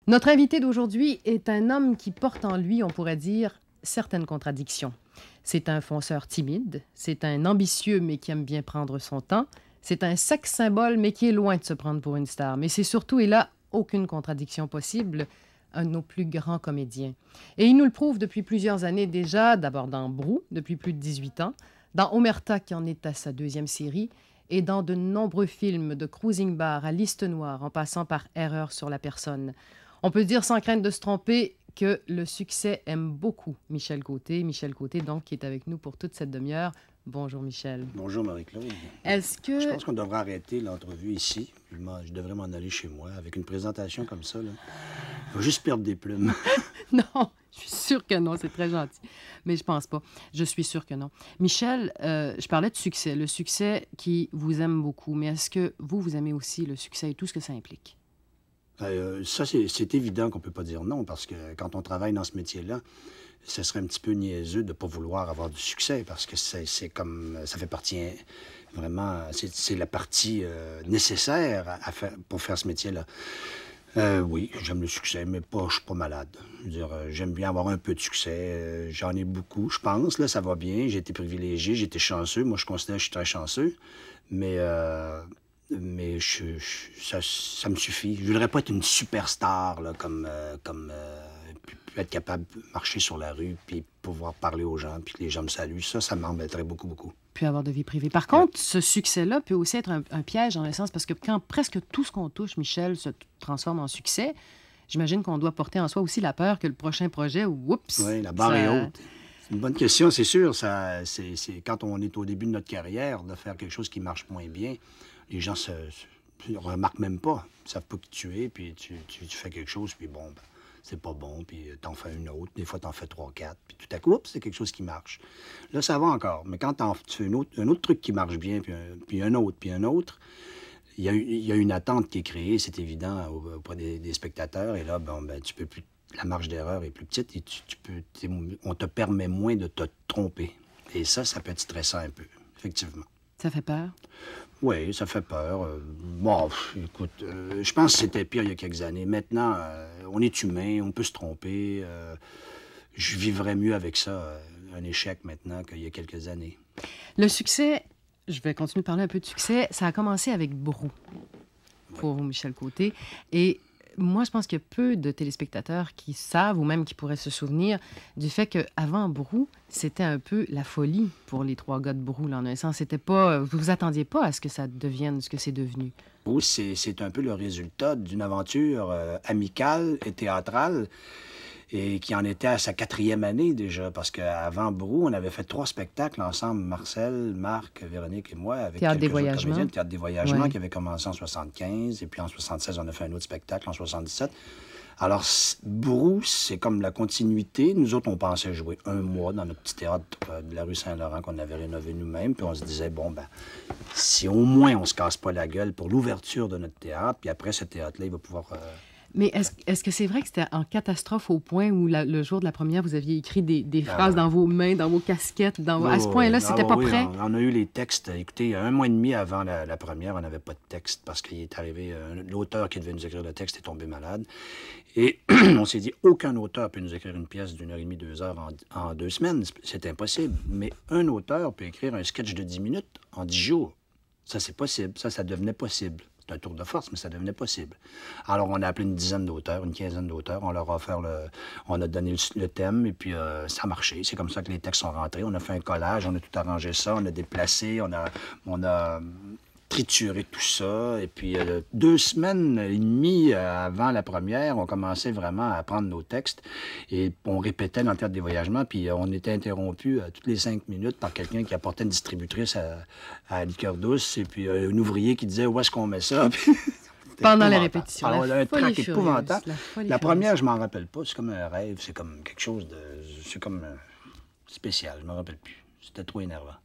Notre invité d'aujourd'hui est un homme qui porte en lui, on pourrait dire, certaines contradictions. C'est un fonceur timide, c'est un ambitieux mais qui aime bien prendre son temps, c'est un sex symbole mais qui est loin de se prendre pour une star. Mais c'est surtout, et là, aucune contradiction possible, un de nos plus grands comédiens. Et il nous le prouve depuis plusieurs années déjà, d'abord dans Brou, depuis plus de 18 ans, dans Omerta, qui en est à sa deuxième série, et dans de nombreux films, de Cruising Bar à Liste Noire, en passant par Erreur sur la personne. On peut dire sans crainte de se tromper que le succès aime beaucoup Michel Côté. Michel Côté, donc, qui est avec nous pour toute cette demi-heure. Bonjour, Michel. Bonjour, Marie-Claude. Est-ce que... Je pense qu'on devrait arrêter l'entrevue ici. Je devrais m'en aller chez moi. Avec une présentation comme ça, là, je vais juste perdre des plumes. Non, je suis sûre que non, c'est très gentil. Mais je pense pas. Je suis sûre que non. Michel, je parlais de succès, le succès qui vous aime beaucoup. Mais est-ce que vous aimez aussi le succès et tout ce que ça implique? Ça, c'est évident qu'on peut pas dire non, parce que quand on travaille dans ce métier-là, ce serait un petit peu niaiseux de ne pas vouloir avoir du succès, parce que c'est comme... Ça fait partie, vraiment... C'est la partie nécessaire pour faire ce métier-là. Oui, j'aime le succès, mais je suis pas malade. Je veux dire, j'aime bien avoir un peu de succès. J'en ai beaucoup, je pense. Là, ça va bien. J'ai été privilégié, j'ai été chanceux. Moi, je considère que je suis très chanceux. Mais ça me suffit. Je voudrais pas être une superstar, là, puis être capable de marcher sur la rue, puis pouvoir parler aux gens, puis que les gens me saluent. Ça m'embêterait beaucoup, beaucoup. Puis avoir de vie privée. Par contre, ce succès-là peut aussi être un piège, dans le sens, parce que quand presque tout ce qu'on touche, Michel, se transforme en succès, j'imagine qu'on doit porter en soi aussi la peur que le prochain projet, oups... Oui, la barre est haute. C'est une bonne question, c'est sûr. C'est quand on est au début de notre carrière, de faire quelque chose qui marche moins bien, les gens ne remarquent même pas. Ils ne savent pas qui tu es, puis tu fais quelque chose, puis bon, ben, c'est pas bon, puis t'en fais une autre. Des fois, t'en fais 3, 4, puis tout à coup, c'est quelque chose qui marche. Là, ça va encore. Mais quand tu fais un autre truc qui marche bien, puis un autre, il y a une attente qui est créée, c'est évident, auprès des spectateurs. Et là, ben, tu peux plus... La marge d'erreur est plus petite et on te permet moins de te tromper. Et ça peut être stressant un peu, effectivement. Ça fait peur? Oui, ça fait peur. Bon, écoute, je pense que c'était pire il y a quelques années. Maintenant, on est humain, on peut se tromper. Je vivrais mieux avec ça, un échec maintenant qu'il y a quelques années. Le succès, je vais continuer de parler un peu de succès, ça a commencé avec Brou, pour vous, Michel Côté. Et moi, je pense qu'il y a peu de téléspectateurs qui savent ou même qui pourraient se souvenir du fait qu'avant Brou, c'était un peu la folie pour les trois gars de Brou. Là, en un sens, c'était pas... Vous vous attendiez pas à ce que ça devienne ce que c'est devenu. Brou, c'est un peu le résultat d'une aventure amicale et théâtrale et qui en était à sa 4e année déjà, parce qu'avant Brou, on avait fait 3 spectacles ensemble, Marcel, Marc, Véronique et moi, avec Théâtre des quelques autres Voyagements. comédiens. Théâtre des Voyagements, Ouais. qui avait commencé en 75, et puis en 76, on a fait un autre spectacle en 77. Alors, Brou, c'est comme la continuité. Nous autres, on pensait jouer 1 mois dans notre petit théâtre de la rue Saint-Laurent qu'on avait rénové nous-mêmes, puis on se disait, bon, ben, si au moins on se casse pas la gueule pour l'ouverture de notre théâtre, puis après, ce théâtre-là, il va pouvoir... Mais est-ce que c'est vrai que c'était en catastrophe au point où le jour de la première, vous aviez écrit des phrases dans vos mains, dans vos casquettes, à ce point-là, c'était pas prêt? On a eu les textes. Écoutez, 1 mois et demi avant la première, on n'avait pas de texte parce qu'il est arrivé... l'auteur qui devait nous écrire le texte est tombé malade. Et on s'est dit, aucun auteur peut nous écrire une pièce d'1h30, 2 heures en 2 semaines. C'est impossible. Mais un auteur peut écrire un sketch de 10 minutes en 10 jours. Ça, c'est possible. Ça devenait possible. C'est un tour de force, mais ça devenait possible. Alors, on a appelé une dizaine d'auteurs, une quinzaine d'auteurs. On leur a offert on a donné le thème, et puis ça a marché. C'est comme ça que les textes sont rentrés. On a fait un collage, on a tout arrangé ça, on a déplacé, on a trituré tout ça. Et puis, 2 semaines et demie avant la première, on commençait vraiment à apprendre nos textes. Et on répétait dans le théâtre des voyagements, puis on était interrompu toutes les 5 minutes par quelqu'un qui apportait une distributrice à Liqueur Douce, et puis un ouvrier qui disait « Où est-ce qu'on met ça? » Pendant les répétitions. Alors, un folie trac furieuse, épouvantable. folie La furieuse. première, je m'en rappelle pas. C'est comme un rêve. C'est comme quelque chose de... C'est comme spécial. Je m'en rappelle plus. C'était trop énervant.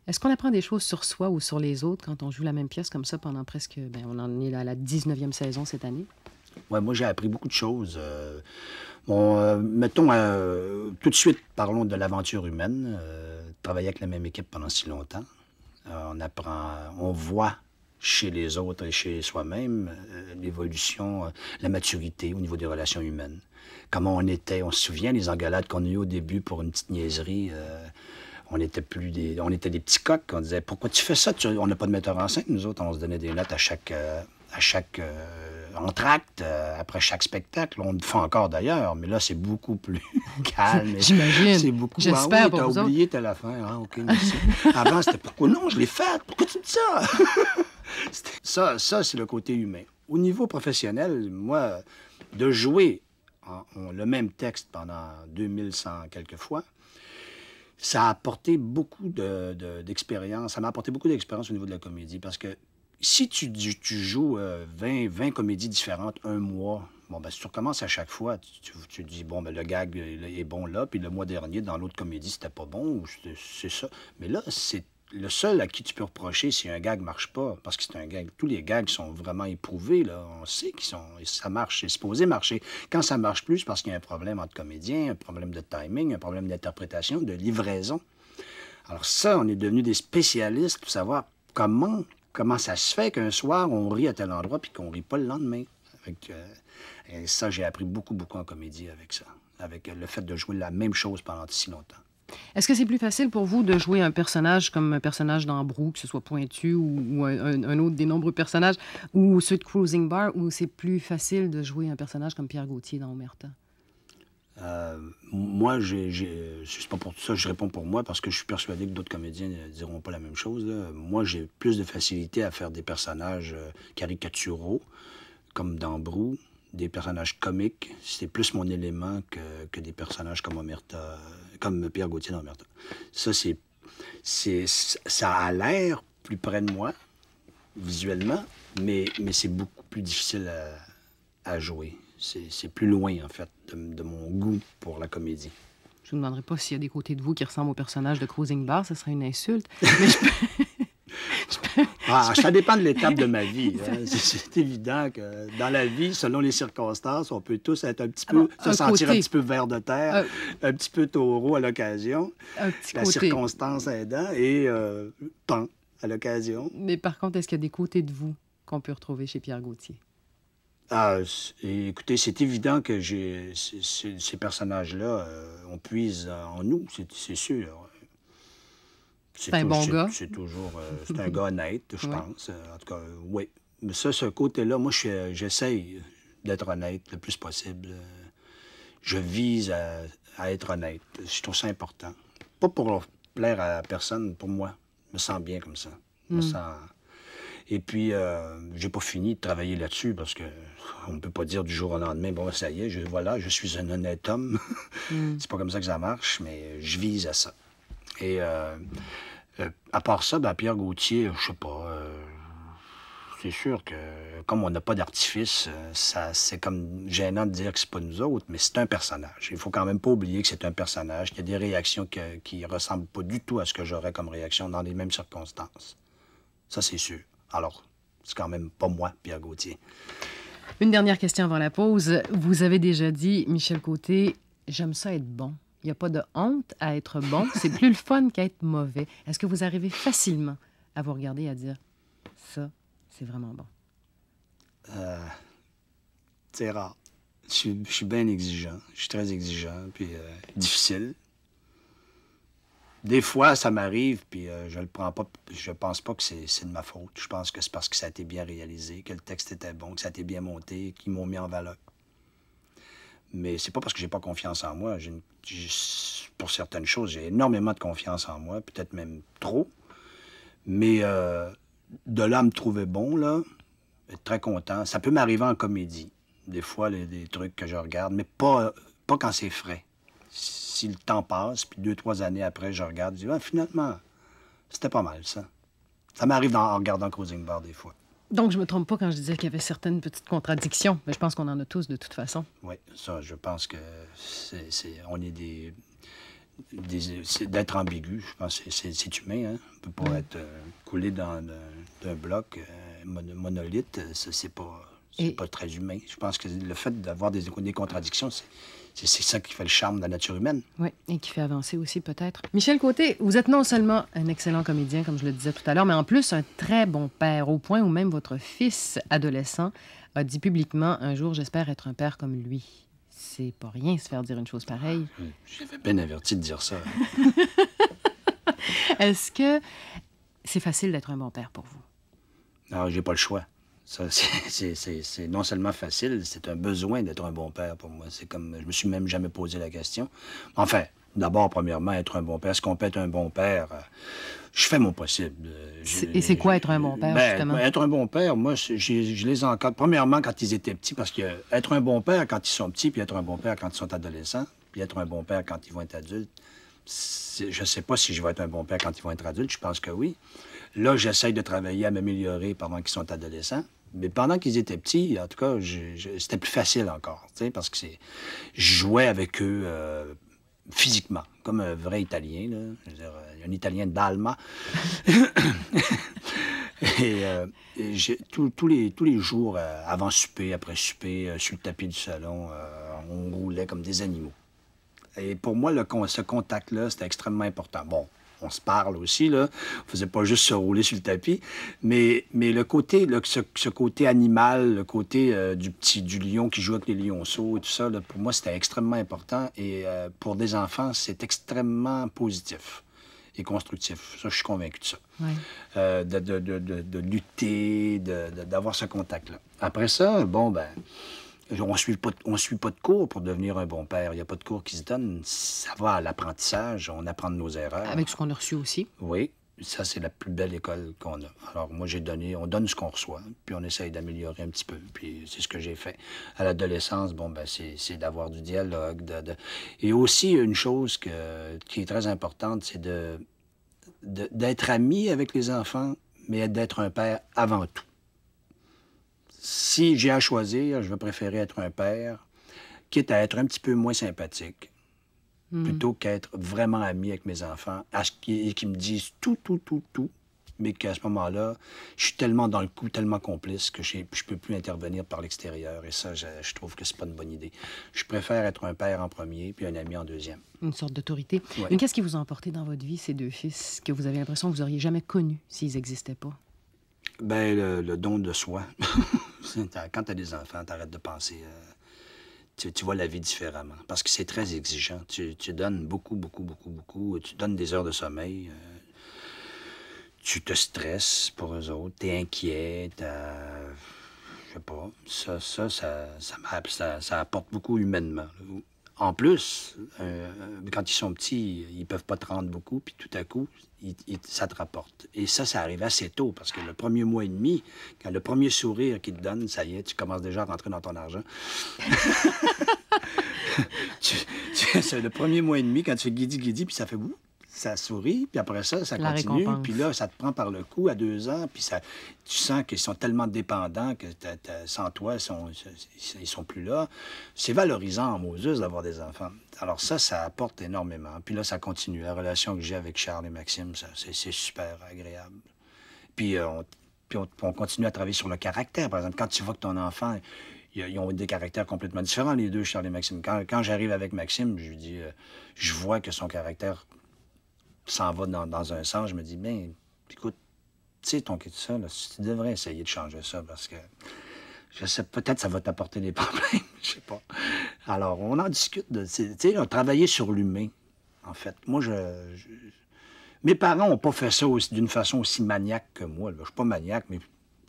Est-ce qu'on apprend des choses sur soi ou sur les autres quand on joue la même pièce comme ça pendant presque... on en est à la 19e saison cette année? Ouais, moi, j'ai appris beaucoup de choses. Mettons, tout de suite, parlons de l'aventure humaine. Travailler avec la même équipe pendant si longtemps. On apprend, on voit chez les autres et chez soi-même, l'évolution, la maturité au niveau des relations humaines. Comment on était, on se souvient les engueulades qu'on a eues au début pour une petite niaiserie. On était des petits coqs. On disait, pourquoi tu fais ça? On n'a pas de metteur en scène, nous autres. On se donnait des notes à chaque entracte, après chaque spectacle. On le fait encore d'ailleurs, mais là, c'est beaucoup plus calme. J'imagine. C'est beaucoup. J'espère pour vous t'as oublié telle affaire. Ah, OK, merci. Avant, c'était pourquoi non, je l'ai faite. Pourquoi tu me dis ça? Ça, c'est le côté humain. Au niveau professionnel, moi, de jouer le même texte pendant 2100 quelques fois, ça a apporté beaucoup d'expérience. Ça m'a apporté beaucoup d'expérience au niveau de la comédie. Parce que si tu joues 20 comédies différentes un mois, bon, ben, si tu recommences à chaque fois, tu dis, bon, ben, le gag est bon là, puis le mois dernier, dans l'autre comédie, c'était pas bon, ou c'est ça. Mais là, c'est le seul à qui tu peux reprocher si un gag marche pas, parce que c'est un gag. Tous les gags sont vraiment éprouvés, là. On sait ça marche, c'est supposé marcher. Quand ça marche plus, c'est parce qu'il y a un problème entre comédiens, un problème de timing, un problème d'interprétation, de livraison. Alors ça, on est devenus des spécialistes pour savoir comment ça se fait qu'un soir, on rit à tel endroit puis qu'on rit pas le lendemain. Et ça, j'ai appris beaucoup en comédie avec ça, avec le fait de jouer la même chose pendant si longtemps. Est-ce que c'est plus facile pour vous de jouer un personnage comme un personnage dans Brou, que ce soit Pointu ou un autre des nombreux personnages, ou ceux de Cruising Bar, ou c'est plus facile de jouer un personnage comme Pierre Gauthier dans Omerta? Moi, c'est pas pour ça que je réponds pour moi, parce que je suis persuadé que d'autres comédiens ne diront pas la même chose, là. Moi, j'ai plus de facilité à faire des personnages caricaturaux, comme dans Brou, des personnages comiques. C'est plus mon élément que des personnages comme Omerta, comme Pierre Gauthier dans Omerta. Ça, ça a l'air plus près de moi, visuellement, mais c'est beaucoup plus difficile à jouer. C'est plus loin, en fait, de mon goût pour la comédie. Je ne vous demanderai pas s'il y a des côtés de vous qui ressemblent au personnage de Cruising Bar, ce serait une insulte. Mais je peux... Ça dépend de l'étape de ma vie. Hein. C'est évident que dans la vie, selon les circonstances, on peut tous être un petit peu, se sentir un petit peu ver de terre, un petit peu taureau à l'occasion, la circonstance aidant, et pan à l'occasion. Mais par contre, est-ce qu'il y a des côtés de vous qu'on peut retrouver chez Pierre Gauthier? Écoutez, c'est évident que ces personnages-là, on puise en nous, c'est sûr. C'est un bon gars. C'est toujours... c'est un gars honnête, je pense. En tout cas, oui. Mais ça, ce côté-là, moi, j'essaye d'être honnête le plus possible. Je vise à être honnête. Je trouve ça important. Pas pour plaire à personne, pour moi. Je me sens bien comme ça. Je me sens... Et puis, j'ai pas fini de travailler là-dessus parce que on ne peut pas dire du jour au lendemain, bon, ça y est, je suis un honnête homme. C'est pas comme ça que ça marche, mais je vise à ça. Et à part ça, ben, Pierre Gauthier, je sais pas, c'est sûr que comme on n'a pas d'artifice, c'est comme gênant de dire que c'est pas nous autres, mais c'est un personnage. Il faut quand même pas oublier que c'est un personnage, qu'il y a des réactions qui ressemblent pas du tout à ce que j'aurais comme réaction dans les mêmes circonstances. Ça, c'est sûr. Alors, c'est quand même pas moi, Pierre Gauthier. Une dernière question avant la pause. Vous avez déjà dit, Michel Côté, j'aime ça être bon. Il n'y a pas de honte à être bon. C'est plus le fun qu'à être mauvais. Est-ce que vous arrivez facilement à vous regarder et à dire, ça, c'est vraiment bon? C'est rare. Je suis bien exigeant. Je suis très exigeant, puis difficile. Des fois, ça m'arrive, puis je le prends pas. Je pense pas que c'est de ma faute. Je pense que c'est parce que ça a été bien réalisé, que le texte était bon, que ça a été bien monté, qu'ils m'ont mis en valeur. Mais c'est pas parce que j'ai pas confiance en moi. Pour certaines choses, j'ai énormément de confiance en moi, peut-être même trop. Mais de là à me trouver bon, là, être très content. Ça peut m'arriver en comédie. Des fois, des trucs que je regarde, mais pas quand c'est frais. Si le temps passe, puis 2-3 années après, je regarde, je dis, finalement, c'était pas mal, ça. Ça m'arrive en regardant Cruising Bar des fois. Donc, je me trompe pas quand je disais qu'il y avait certaines petites contradictions, mais je pense qu'on en a tous de toute façon. Oui, ça, je pense que on est d'être ambigu, je pense que c'est humain, hein? On peut pas être coulé dans un bloc monolithe, c'est pas C'est pas très humain. Je pense que le fait d'avoir des contradictions, c'est ça qui fait le charme de la nature humaine. Oui, et qui fait avancer aussi peut-être. Michel Côté, vous êtes non seulement un excellent comédien, comme je le disais tout à l'heure, mais en plus un très bon père, au point où même votre fils adolescent a dit publiquement un jour, j'espère être un père comme lui. C'est pas rien se faire dire une chose pareille. J'avais bien averti de dire ça. Est-ce que c'est facile d'être un bon père pour vous? Non, j'ai pas le choix. Ça, c'est non seulement facile, c'est un besoin d'être un bon père pour moi. C'est comme, je me suis même jamais posé la question. Enfin, d'abord, premièrement, être un bon père. Est-ce qu'on peut être un bon père? Je fais mon possible. Et c'est quoi être un bon père, justement? Être un bon père, moi, je les encadre. Premièrement, quand ils étaient petits, parce que être un bon père quand ils sont petits, puis être un bon père quand ils sont adolescents, puis être un bon père quand ils vont être adultes, je sais pas si je vais être un bon père quand ils vont être adultes. Je pense que oui. Là, j'essaye de travailler à m'améliorer pendant qu'ils sont adolescents. Mais pendant qu'ils étaient petits, en tout cas, c'était plus facile encore, parce que je jouais avec eux physiquement, comme un vrai Italien, là. Je veux dire, un Italien d'Alma. Tous les jours, avant souper, après souper, sur le tapis du salon, on roulait comme des animaux. Et pour moi, ce contact-là, c'était extrêmement important. Bon, on se parle aussi, là. On faisait pas juste se rouler sur le tapis. Mais le côté, là, ce côté animal, le côté du lion qui joue avec les lionceaux et tout ça, là, pour moi, c'était extrêmement important. Et pour des enfants, c'est extrêmement positif et constructif. Ça, je suis convaincu de ça. Ouais. De lutter, d'avoir ce contact-là. Après ça, bon, ben... On suit pas de cours pour devenir un bon père. Il n'y a pas de cours qui se donnent. Ça va à l'apprentissage, on apprend de nos erreurs. Avec ce qu'on a reçu aussi. Oui, ça, c'est la plus belle école qu'on a. Alors, moi, on donne ce qu'on reçoit, puis on essaye d'améliorer un petit peu. Puis c'est ce que j'ai fait. À l'adolescence, bon, ben c'est d'avoir du dialogue. Et aussi, une chose qui est très importante, c'est d'être ami avec les enfants, mais d'être un père avant tout. Si j'ai à choisir, je vais préférer être un père, quitte à être un petit peu moins sympathique, plutôt qu'être vraiment ami avec mes enfants, et qu'ils me disent tout, mais qu'à ce moment-là, je suis tellement dans le coup, tellement complice que je peux plus intervenir par l'extérieur. Et ça, je trouve que c'est pas une bonne idée. Je préfère être un père en premier, puis un ami en deuxième. Une sorte d'autorité. Ouais. Mais qu'est-ce qui vous a emporté dans votre vie, ces deux fils, que vous avez l'impression que vous auriez jamais connus s'ils n'existaient pas? Ben, le don de soi. Quand tu as des enfants, tu arrêtes de penser. Tu vois la vie différemment. Parce que c'est très exigeant. Tu donnes beaucoup. Tu donnes des heures de sommeil. Tu te stresses pour eux autres. Tu es inquiet. Je sais pas. Ça apporte beaucoup humainement, là. En plus, quand ils sont petits, ils peuvent pas te rendre beaucoup, puis tout à coup, ça te rapporte. Et ça arrive assez tôt, parce que le premier mois et demi, quand le premier sourire qu'ils te donnent, ça y est, tu commences déjà à rentrer dans ton argent. C'est le premier mois et demi, quand tu fais guidi, puis ça fait boum, ça sourit, puis après ça continue, puis là, ça te prend par le cou à 2 ans, puis tu sens qu'ils sont tellement dépendants que sans toi, ils sont plus là. C'est valorisant en Moses d'avoir des enfants. Alors ça apporte énormément. Puis là, ça continue. La relation que j'ai avec Charles et Maxime, c'est super agréable. Puis on continue à travailler sur le caractère. Par exemple, quand tu vois que ton enfant... Ils ont des caractères complètement différents, les deux, Charles et Maxime. Quand j'arrive avec Maxime, je lui dis... je vois que son caractère s'en va dans un sens. Je me dis, bien, écoute, tu sais, ça, là, tu devrais essayer de changer ça parce que, je sais, peut-être ça va t'apporter des problèmes, je sais pas. Alors, on en discute. Tu sais, on a travaillé sur l'humain, en fait. Moi, mes parents n'ont pas fait ça d'une façon aussi maniaque que moi. Là. Je suis pas maniaque, mais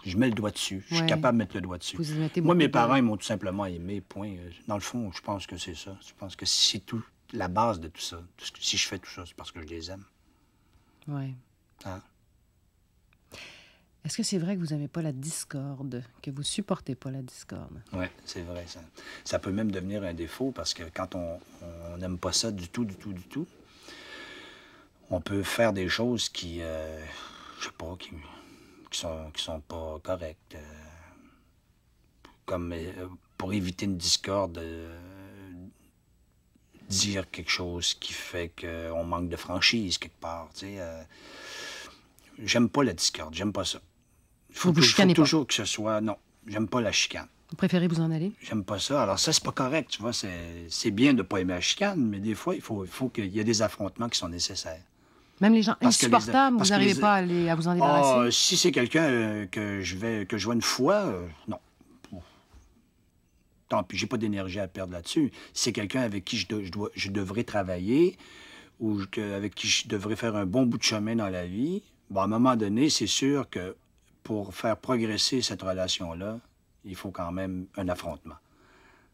je mets le doigt dessus. Je suis capable de mettre le doigt dessus. Moi, mes parents, ils m'ont tout simplement aimé, point. Dans le fond, je pense que c'est ça. Je pense que c'est tout, la base de tout ça. Si je fais tout ça, c'est parce que je les aime. Oui. Hein? Est-ce que c'est vrai que vous n'aimez pas la discorde, que vous supportez pas la discorde? Oui, c'est vrai. Ça peut même devenir un défaut parce que quand on n'aime pas ça du tout, on peut faire des choses qui, je sais pas, qui sont pas correctes. Comme pour éviter une discorde, dire quelque chose qui fait qu'on manque de franchise quelque part, tu sais. J'aime pas la discorde, j'aime pas ça. Il faut toujours que ce soit... Non, j'aime pas la chicane. Vous préférez vous en aller? J'aime pas ça. Alors ça, c'est pas correct, tu vois. C'est bien de pas aimer la chicane, mais des fois, il faut qu'il y ait des affrontements qui sont nécessaires. Même les gens Parce que insupportables, vous n'arrivez pas à vous en débarrasser? Si c'est quelqu'un que je vois une fois, non. Tant pis, j'ai pas d'énergie à perdre là-dessus. Si c'est quelqu'un avec qui je devrais travailler ou avec qui je devrais faire un bon bout de chemin dans la vie, bon, à un moment donné, c'est sûr que pour faire progresser cette relation-là, il faut quand même un affrontement.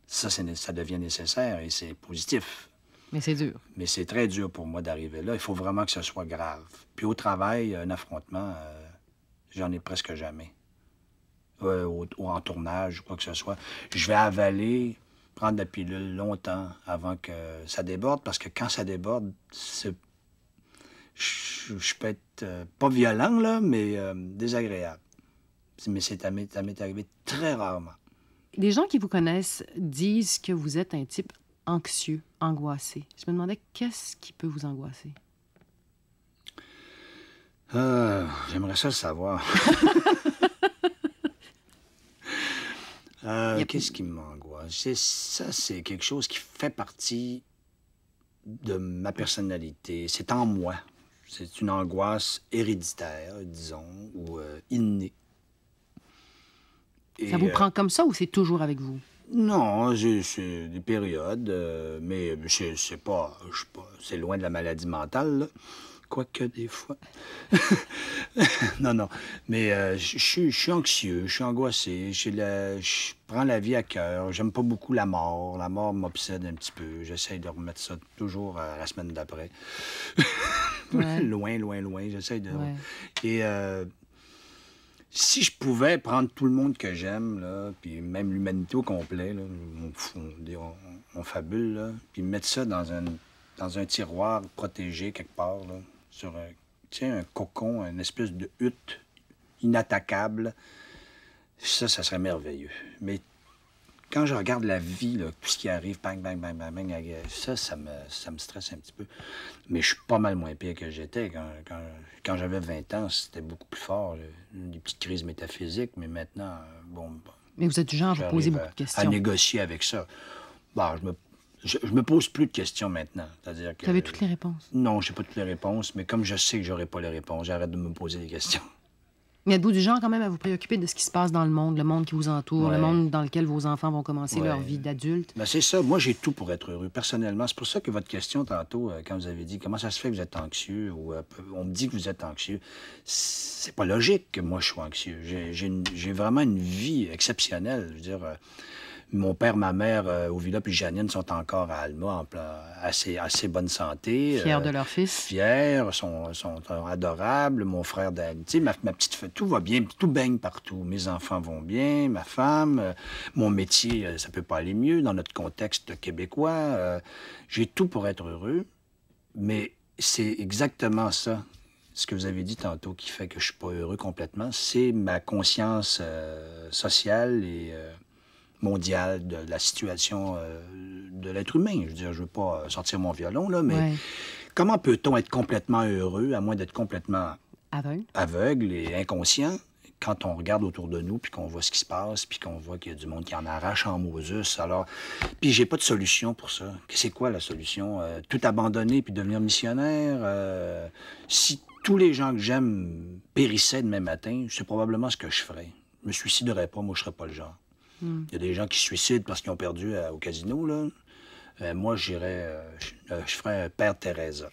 Ça devient nécessaire et c'est positif. Mais c'est dur. Mais c'est très dur pour moi d'arriver là. Il faut vraiment que ce soit grave. Puis au travail, un affrontement, j'en ai presque jamais. Ou en tournage, ou quoi que ce soit. Je vais avaler, prendre la pilule longtemps avant que ça déborde, parce que quand ça déborde, je peux être pas violent, là, mais désagréable. Mais ça m'est arrivé très rarement. Les gens qui vous connaissent disent que vous êtes un type anxieux, angoissé. Je me demandais, qu'est-ce qui peut vous angoisser? J'aimerais ça le savoir. Qu'est-ce qui m'angoisse? C'est quelque chose qui fait partie de ma personnalité. C'est en moi. C'est une angoisse héréditaire, disons, ou innée. Ça vous prend comme ça ou c'est toujours avec vous? Non, c'est des périodes, mais c'est pas... C'est loin de la maladie mentale, là. Quoique des fois. Non. Mais je suis anxieux, je suis angoissé, je prends la vie à cœur. J'aime pas beaucoup la mort. La mort m'obsède un petit peu. J'essaie de remettre ça toujours à la semaine d'après. Ouais. Loin. J'essaie de... Ouais. Et si je pouvais prendre tout le monde que j'aime, là, puis même l'humanité au complet, là, on fabule, là, puis mettre ça dans un tiroir protégé quelque part, là, sur un cocon, une espèce de hutte inattaquable, ça serait merveilleux. Mais quand je regarde la vie, là, tout ce qui arrive, bang, ça me stresse un petit peu. Mais je suis pas mal moins pire que j'étais. Quand j'avais 20 ans, c'était beaucoup plus fort. Là. Des petites crises métaphysiques, mais maintenant, Mais vous êtes du genre à vous poser beaucoup de questions. À négocier avec ça. Bon, je me pose plus de questions maintenant. C'est-à-dire que... Vous avez toutes les réponses? Non, j'ai pas toutes les réponses, mais comme je sais que j'aurai pas les réponses, j'arrête de me poser des questions. Mais êtes-vous du genre quand même à vous préoccuper de ce qui se passe dans le monde qui vous entoure, Ouais. le monde dans lequel vos enfants vont commencer Ouais. leur vie d'adulte? Ben c'est ça. Moi, j'ai tout pour être heureux, personnellement. C'est pour ça que votre question tantôt, quand vous avez dit comment ça se fait que vous êtes anxieux, ou on me dit que vous êtes anxieux, c'est pas logique que moi je sois anxieux. J'ai vraiment une vie exceptionnelle. Je veux dire, mon père, ma mère, au Villa puis Janine sont encore à Alma, assez bonne santé. Fiers de leur fils? Fiers, sont adorables. Mon frère, tu sais, ma petite fille, tout va bien, tout baigne partout. Mes enfants vont bien, ma femme, mon métier, ça peut pas aller mieux dans notre contexte québécois. J'ai tout pour être heureux, mais c'est exactement ça, ce que vous avez dit tantôt, qui fait que je suis pas heureux complètement. C'est ma conscience sociale et... mondiale de la situation de l'être humain. Je veux dire, je veux pas sortir mon violon, là, mais Ouais. comment peut-on être complètement heureux, à moins d'être complètement Aveugle? aveugle et inconscient, quand on regarde autour de nous, puis qu'on voit ce qui se passe, puis qu'on voit qu'il y a du monde qui en arrache en Moses. Alors, puis j'ai pas de solution pour ça. C'est quoi la solution? Tout abandonner puis devenir missionnaire? Si tous les gens que j'aime périssaient demain matin, c'est probablement ce que je ferais. Je me suiciderais pas, moi, je serais pas le genre. Il y a des gens qui se suicident parce qu'ils ont perdu au casino, là. Moi, je ferais un Père Teresa.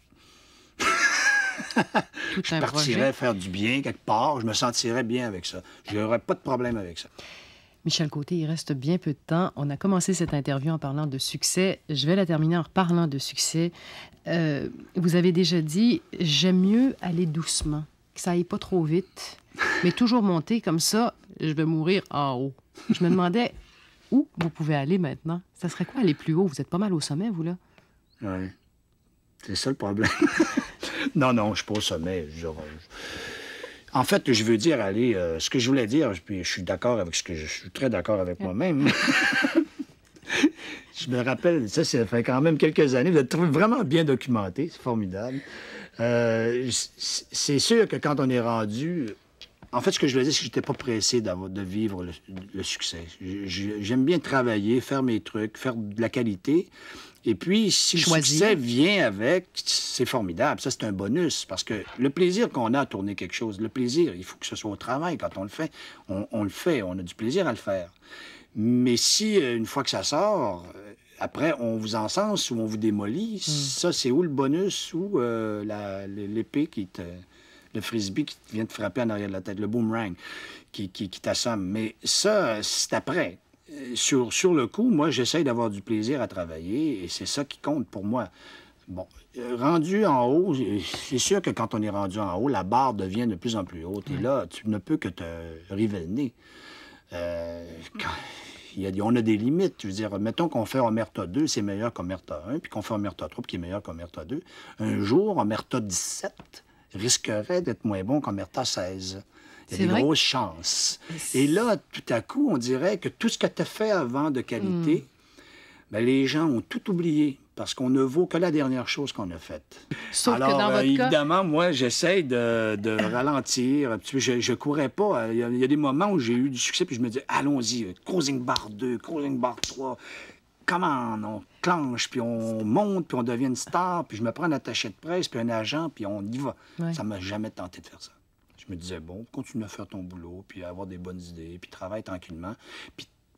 Je partirais faire du bien quelque part. Je me sentirais bien avec ça. Je n'aurais pas de problème avec ça. Michel Côté, il reste bien peu de temps. On a commencé cette interview en parlant de succès. Je vais la terminer en reparlant de succès. Vous avez déjà dit « J'aime mieux aller doucement, que ça aille pas trop vite, mais toujours monter comme ça, je vais mourir en haut. » Je me demandais où vous pouvez aller maintenant. Ça serait quoi aller plus haut? Vous êtes pas mal au sommet, vous, là? Oui. C'est ça le problème. Non, je suis pas au sommet. En fait, je veux dire aller... ce que je voulais dire, puis je suis d'accord avec je suis très d'accord avec moi-même. Je me rappelle, ça fait quand même quelques années, vous êtes vraiment bien documenté, c'est formidable. C'est sûr que quand on est rendu En fait, ce que je voulais dire, c'est que je n'étais pas pressé de vivre le succès. J'aime bien travailler, faire mes trucs, faire de la qualité. Et puis, si le succès vient avec, c'est formidable. Ça, c'est un bonus. Parce que le plaisir qu'on a à tourner quelque chose, le plaisir, il faut que ce soit au travail. Quand on le fait, on le fait. On a du plaisir à le faire. Mais si, une fois que ça sort, après, on vous encense ou on vous démolit, ça, c'est où le bonus ou l'épée le frisbee qui vient te frapper en arrière de la tête, le boomerang qui t'assomme. Mais ça, c'est après. Sur le coup, moi, j'essaye d'avoir du plaisir à travailler et c'est ça qui compte pour moi. Bon, rendu en haut, c'est sûr que quand on est rendu en haut, la barre devient de plus en plus haute. Et là, tu ne peux que te river le nez. On a des limites. Je veux dire, mettons qu'on fait Omerta 2, c'est meilleur qu'Omerta 1, puis qu'on fait Omerta 3, qui est meilleur qu'Omerta 2. Un jour, Omerta 17 risquerait d'être moins bon qu'Omerta 16. Il y a des grosses chances. Et là, tout à coup, on dirait que tout ce que tu as fait avant de qualité, bien, les gens ont tout oublié parce qu'on ne vaut que la dernière chose qu'on a faite. Sauf Alors, que dans votre évidemment, moi, j'essaie de ralentir. Je courais pas. Il y a des moments où j'ai eu du succès, puis je me dis, allons-y, cruising bar 2, cruising bar 3. Comment on clenche, puis on monte, puis on devient une star, puis je me prends un attaché de presse, puis un agent, puis on y va. Ouais. Ça m'a jamais tenté de faire ça. Je me disais, bon, continue à faire ton boulot, puis à avoir des bonnes idées, puis travaille tranquillement.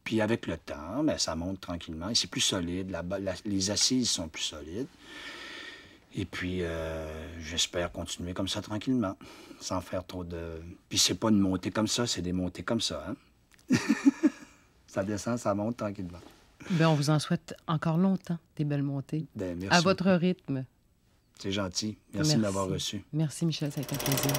Puis avec le temps, bien, ça monte tranquillement, et c'est plus solide, les assises sont plus solides. Et puis, j'espère continuer comme ça tranquillement, sans faire trop de... Puis c'est pas une montée comme ça, c'est des montées comme ça, hein? Ça descend, ça monte tranquillement. Bien, on vous en souhaite encore longtemps, des belles montées. Bien, merci. À votre rythme. C'est gentil. Merci de m'avoir reçu. Merci, Michel, ça a été un plaisir.